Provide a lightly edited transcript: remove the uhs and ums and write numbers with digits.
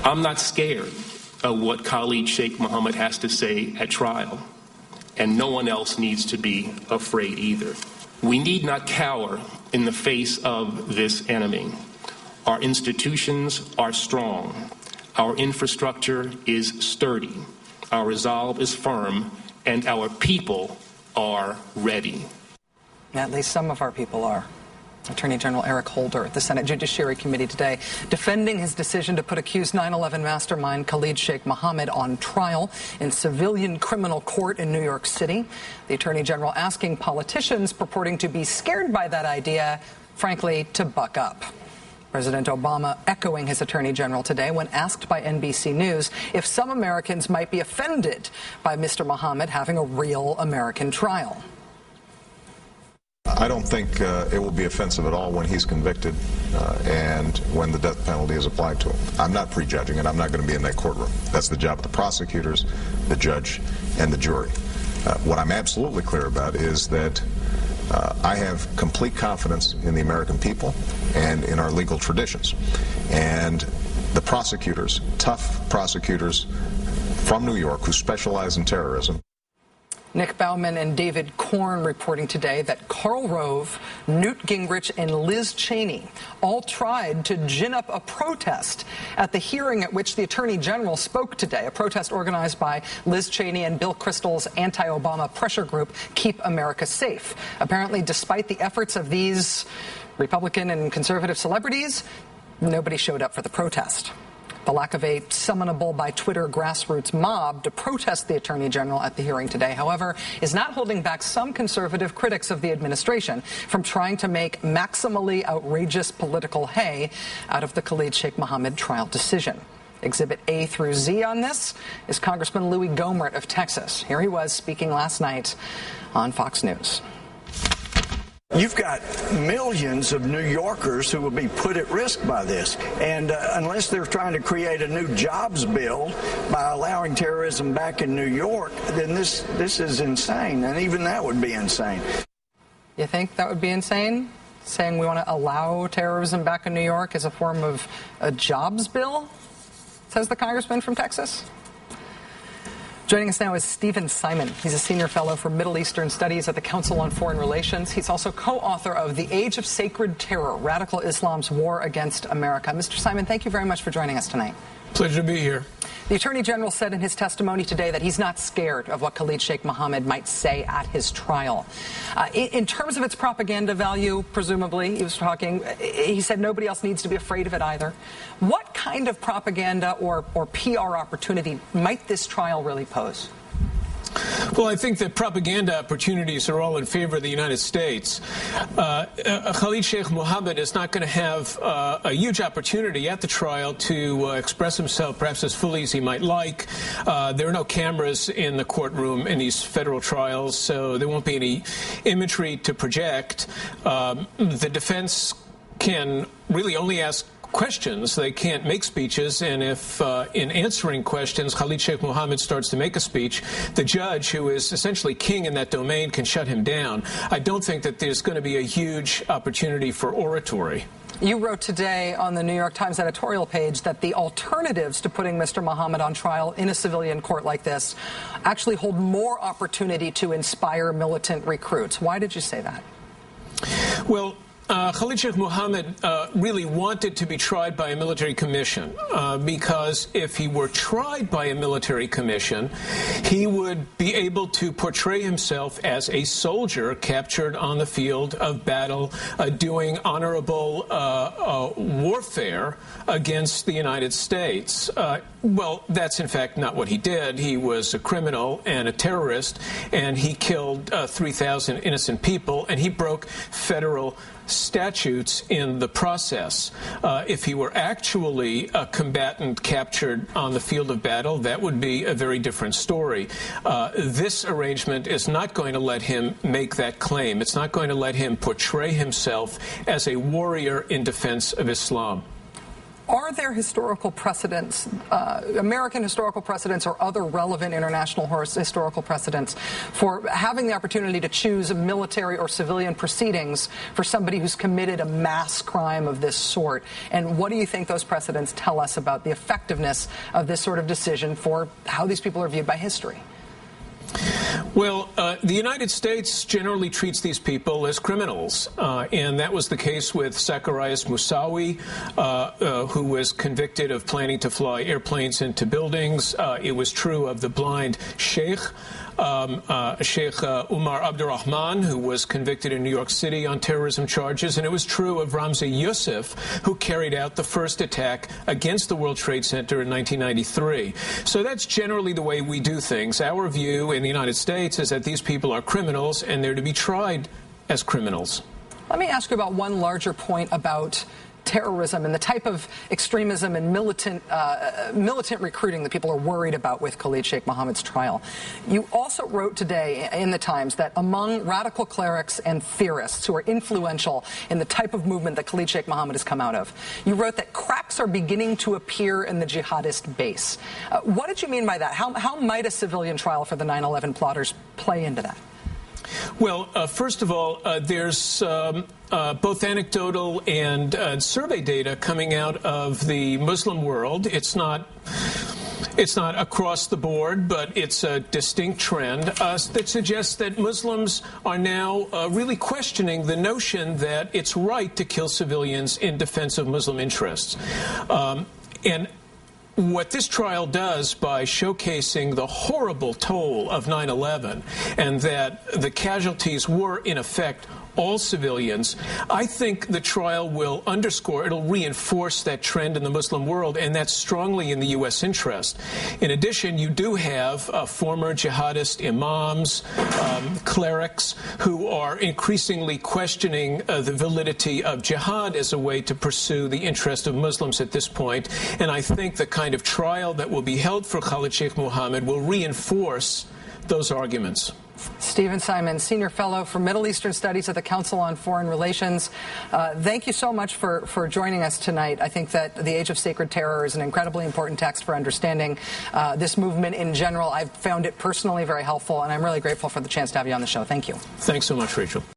I'm not scared of what Khalid Sheikh Mohammed has to say at trial, and no one else needs to be afraid either. We need not cower in the face of this enemy. Our institutions are strong. Our infrastructure is sturdy. Our resolve is firm, and our people are ready. At least some of our people are. Attorney General Eric Holder at the Senate Judiciary Committee today defending his decision to put accused 9/11 mastermind Khalid Sheikh Mohammed on trial in civilian criminal court in New York City. The Attorney General asking politicians purporting to be scared by that idea, frankly, to buck up. President Obama echoing his Attorney General today when asked by NBC News if some Americans might be offended by Mr. Mohammed having a real American trial. I don't think it will be offensive at all when he's convicted and when the death penalty is applied to him. I'm not prejudging it. I'm not going to be in that courtroom. That's the job of the prosecutors, the judge, and the jury. What I'm absolutely clear about is that I have complete confidence in the American people and in our legal traditions. And the prosecutors, tough prosecutors from New York who specialize in terrorism. Nick Bauman and David Korn reporting today that Karl Rove, Newt Gingrich, and Liz Cheney all tried to gin up a protest at the hearing at which the Attorney General spoke today, a protest organized by Liz Cheney and Bill Kristol's anti-Obama pressure group, Keep America Safe. Apparently, despite the efforts of these Republican and conservative celebrities, nobody showed up for the protest. The lack of a summonable by Twitter grassroots mob to protest the Attorney General at the hearing today, however, is not holding back some conservative critics of the administration from trying to make maximally outrageous political hay out of the Khalid Sheikh Mohammed trial decision. Exhibit A through Z on this is Congressman Louis Gohmert of Texas. Here he was speaking last night on Fox News. You've got millions of New Yorkers who will be put at risk by this. And unless they're trying to create a new jobs bill by allowing terrorism back in New York, then this is insane. And even that would be insane. You think that would be insane? Saying we want to allow terrorism back in New York as a form of a jobs bill? Says the congressman from Texas. Joining us now is Stephen Simon. He's a senior fellow for Middle Eastern Studies at the Council on Foreign Relations. He's also co-author of The Age of Sacred Terror, Radical Islam's War Against America. Mr. Simon, thank you very much for joining us tonight. Pleasure to be here. The Attorney General said in his testimony today that he's not scared of what Khalid Sheikh Mohammed might say at his trial. In terms of its propaganda value, presumably, he said nobody else needs to be afraid of it either. What kind of propaganda or PR opportunity might this trial really pose? Well, I think that propaganda opportunities are all in favor of the United States. Khalid Sheikh Mohammed is not going to have a huge opportunity at the trial to express himself perhaps as fully as he might like. There are no cameras in the courtroom in these federal trials, so there won't be any imagery to project. The defense can really only ask questions. They can't make speeches, and if in answering questions Khalid Sheikh Mohammed starts to make a speech, the judge, who is essentially king in that domain, can shut him down. I don't think that there's going to be a huge opportunity for oratory. You wrote today on the New York Times editorial page that the alternatives to putting Mr. Mohammed on trial in a civilian court like this actually hold more opportunity to inspire militant recruits. Why did you say that? Well, Khalid Sheikh Mohammed really wanted to be tried by a military commission because if he were tried by a military commission, he would be able to portray himself as a soldier captured on the field of battle, doing honorable warfare against the United States. Well, that's in fact not what he did. He was a criminal and a terrorist, and he killed 3,000 innocent people, and he broke federal statutes in the process. If he were actually a combatant captured on the field of battle, that would be a very different story. This arrangement is not going to let him make that claim. It's not going to let him portray himself as a warrior in defense of Islam. Are there historical precedents, American historical precedents or other relevant international historical precedents for having the opportunity to choose military or civilian proceedings for somebody who's committed a mass crime of this sort? And what do you think those precedents tell us about the effectiveness of this sort of decision for how these people are viewed by history? Well, the United States generally treats these people as criminals, and that was the case with Zacharias Moussaoui, who was convicted of planning to fly airplanes into buildings. It was true of the blind sheikh, Sheikh Umar Abdurrahman, who was convicted in New York City on terrorism charges, and it was true of Ramzi Youssef, who carried out the first attack against the World Trade Center in 1993. So that's generally the way we do things. Our view in the United States is that these people are criminals and they're to be tried as criminals. Let me ask you about one larger point about terrorism and the type of extremism and militant recruiting that people are worried about with Khalid Sheikh Mohammed's trial. You also wrote today in the Times that among radical clerics and theorists who are influential in the type of movement that Khalid Sheikh Mohammed has come out of, you wrote that cracks are beginning to appear in the jihadist base. What did you mean by that? How might a civilian trial for the 9/11 plotters play into that? Well, first of all, there's both anecdotal and survey data coming out of the Muslim world. It's not across the board, but it's a distinct trend that suggests that Muslims are now really questioning the notion that it's right to kill civilians in defense of Muslim interests. And what this trial does by showcasing the horrible toll of 9/11 and that the casualties were, in effect, all civilians, I think the trial will underscore, it'll reinforce that trend in the Muslim world, and that's strongly in the U.S. interest. In addition, you do have former jihadist imams, clerics, who are increasingly questioning the validity of jihad as a way to pursue the interest of Muslims at this point. And I think the kind of trial that will be held for Khalid Sheikh Mohammed will reinforce those arguments. Stephen Simon, Senior Fellow for Middle Eastern Studies at the Council on Foreign Relations. Thank you so much for joining us tonight. I think that The Age of Sacred Terror is an incredibly important text for understanding this movement in general. I've found it personally very helpful, and I'm really grateful for the chance to have you on the show. Thank you. Thanks so much, Rachel.